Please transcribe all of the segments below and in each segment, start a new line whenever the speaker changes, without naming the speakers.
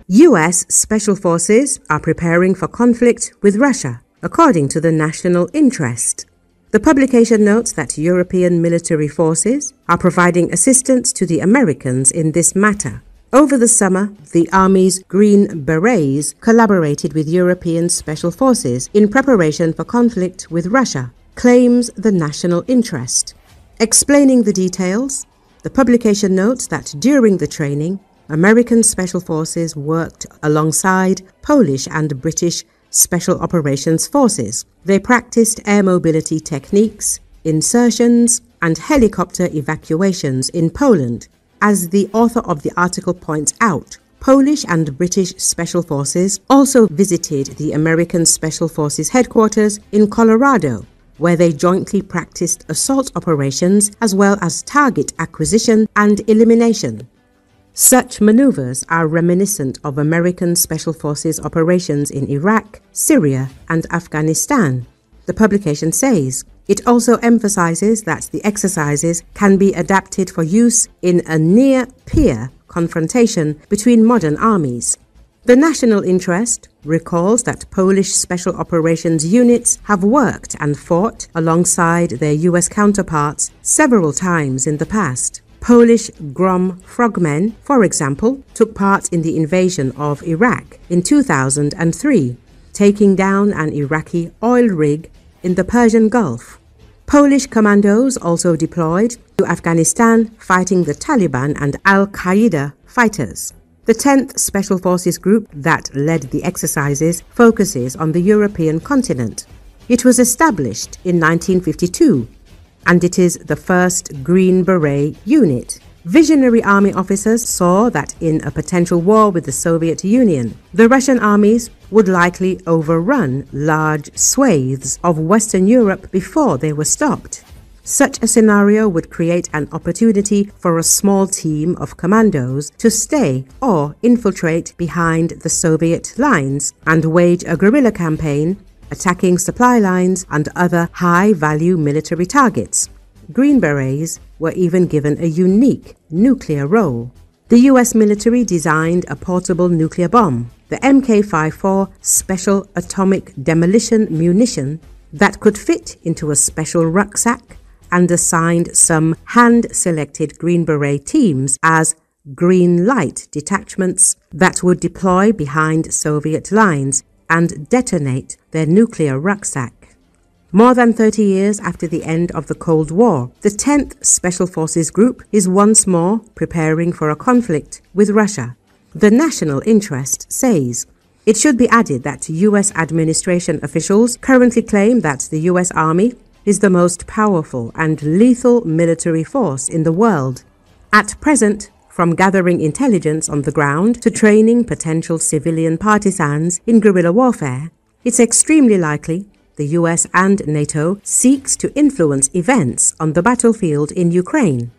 US Special Forces are preparing for conflict with Russia, according to the National Interest. The publication notes that European military forces are providing assistance to the Americans in this matter. Over the summer, the Army's Green Berets collaborated with European Special Forces in preparation for conflict with Russia, claims the National Interest. Explaining the details, the publication notes that during the training, American Special Forces worked alongside Polish and British Special Operations Forces. They practiced air mobility techniques, insertions, and helicopter evacuations in Poland. As the author of the article points out, Polish and British Special Forces also visited the American Special Forces headquarters in Colorado, where they jointly practiced assault operations as well as target acquisition and elimination. Such maneuvers are reminiscent of American Special Forces operations in Iraq, Syria, and Afghanistan. The publication says it also emphasizes that the exercises can be adapted for use in a near-peer confrontation between modern armies. The National Interest recalls that Polish Special Operations units have worked and fought alongside their US counterparts several times in the past. Polish Grom frogmen, for example, took part in the invasion of Iraq in 2003, taking down an Iraqi oil rig in the Persian Gulf. Polish commandos also deployed to Afghanistan fighting the Taliban and Al-Qaeda fighters. The 10th Special Forces Group that led the exercises focuses on the European continent. It was established in 1952, and it is the first Green Beret unit. Visionary army officers saw that in a potential war with the Soviet Union, the Russian armies would likely overrun large swathes of Western Europe before they were stopped. Such a scenario would create an opportunity for a small team of commandos to stay or infiltrate behind the Soviet lines and wage a guerrilla campaign, attacking supply lines and other high-value military targets. Green Berets were even given a unique nuclear role. The US military designed a portable nuclear bomb, the Mk-54 Special Atomic Demolition Munition, that could fit into a special rucksack, and assigned some hand-selected Green Beret teams as green light detachments that would deploy behind Soviet lines and detonate their nuclear rucksack. More than 30 years after the end of the Cold War, the 10th Special Forces Group is once more preparing for a conflict with Russia. The National Interest says. It should be added that US administration officials currently claim that the US Army is the most powerful and lethal military force in the world. At present, from gathering intelligence on the ground to training potential civilian partisans in guerrilla warfare, it's extremely likely the US and NATO seeks to influence events on the battlefield in Ukraine.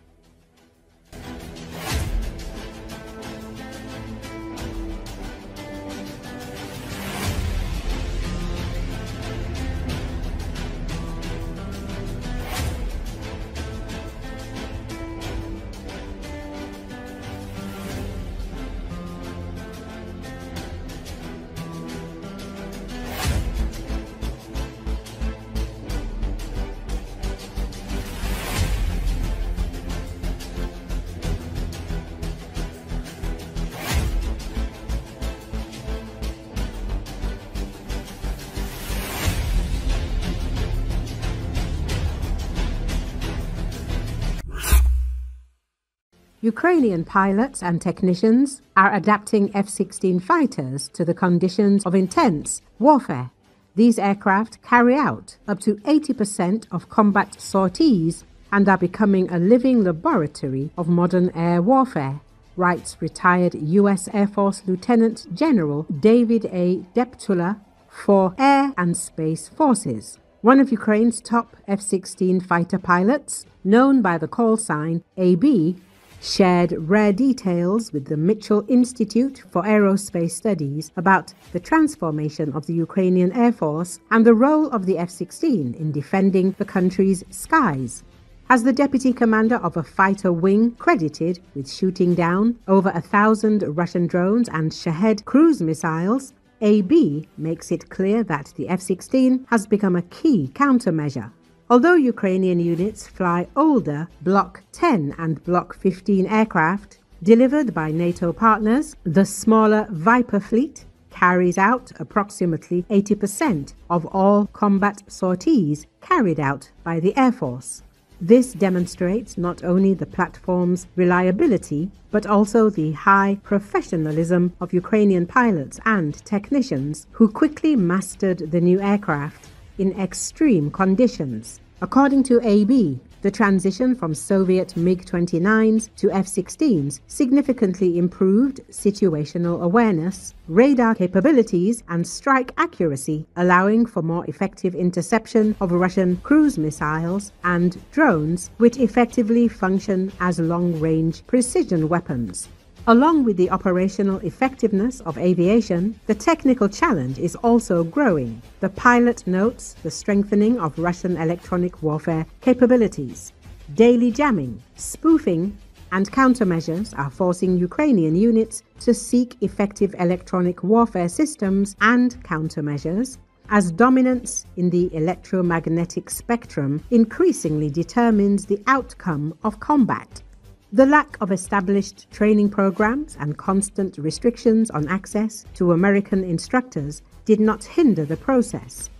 Ukrainian pilots and technicians are adapting F-16 fighters to the conditions of intense warfare. These aircraft carry out up to 80% of combat sorties and are becoming a living laboratory of modern air warfare, writes retired U.S. Air Force Lieutenant General David A. Putler for Air and Space Forces. One of Ukraine's top F-16 fighter pilots, known by the call sign AB, shared rare details with the Mitchell Institute for Aerospace Studies about the transformation of the Ukrainian Air Force and the role of the F-16 in defending the country's skies. As the deputy commander of a fighter wing credited with shooting down over 1,000 Russian drones and Shahed cruise missiles, AB makes it clear that the F-16 has become a key countermeasure. Although Ukrainian units fly older Block 10 and Block 15 aircraft delivered by NATO partners, the smaller Viper fleet carries out approximately 80% of all combat sorties carried out by the Air Force. This demonstrates not only the platform's reliability, but also the high professionalism of Ukrainian pilots and technicians who quickly mastered the new aircraft in extreme conditions. According to AB, the transition from Soviet MiG-29s to F-16s significantly improved situational awareness, radar capabilities, and strike accuracy, allowing for more effective interception of Russian cruise missiles and drones, which effectively function as long-range precision weapons. Along with the operational effectiveness of aviation, the technical challenge is also growing. The pilot notes the strengthening of Russian electronic warfare capabilities. Daily jamming, spoofing, and countermeasures are forcing Ukrainian units to seek effective electronic warfare systems and countermeasures, as dominance in the electromagnetic spectrum increasingly determines the outcome of combat. The lack of established training programs and constant restrictions on access to American instructors did not hinder the process.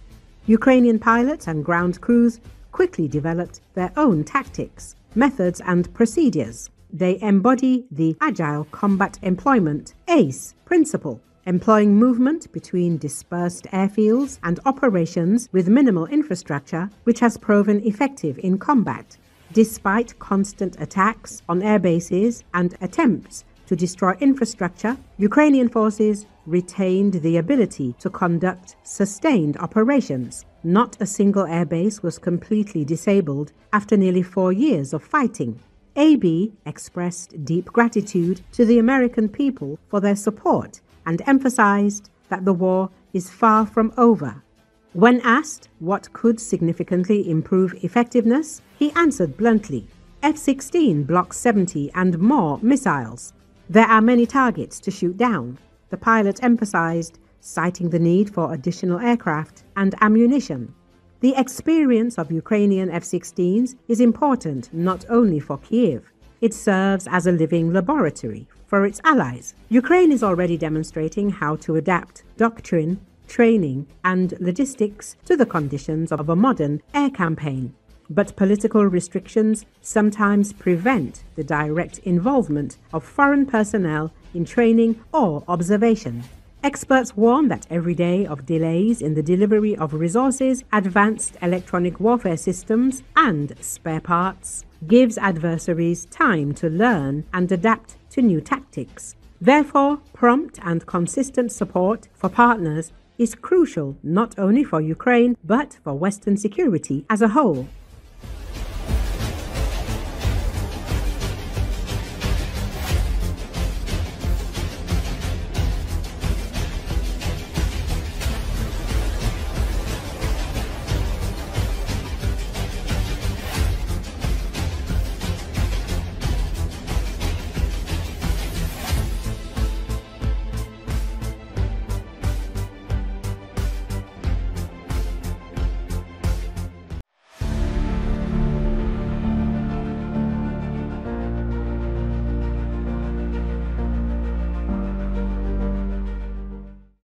Ukrainian pilots and ground crews quickly developed their own tactics, methods, and procedures. They embody the Agile Combat Employment (ACE) principle, employing movement between dispersed airfields and operations with minimal infrastructure, which has proven effective in combat. Despite constant attacks on air bases and attempts to destroy infrastructure, Ukrainian forces retained the ability to conduct sustained operations. Not a single airbase was completely disabled after nearly 4 years of fighting. AB expressed deep gratitude to the American people for their support and emphasized that the war is far from over. When asked what could significantly improve effectiveness, he answered bluntly, F-16 Block 70 and more missiles. There are many targets to shoot down, the pilot emphasized, citing the need for additional aircraft and ammunition. The experience of Ukrainian F-16s is important not only for Kyiv. It serves as a living laboratory for its allies. Ukraine is already demonstrating how to adapt doctrine, training, and logistics to the conditions of a modern air campaign. But political restrictions sometimes prevent the direct involvement of foreign personnel in training or observation. Experts warn that every day of delays in the delivery of resources, advanced electronic warfare systems, and spare parts gives adversaries time to learn and adapt to new tactics. Therefore, prompt and consistent support for partners is crucial not only for Ukraine but for Western security as a whole.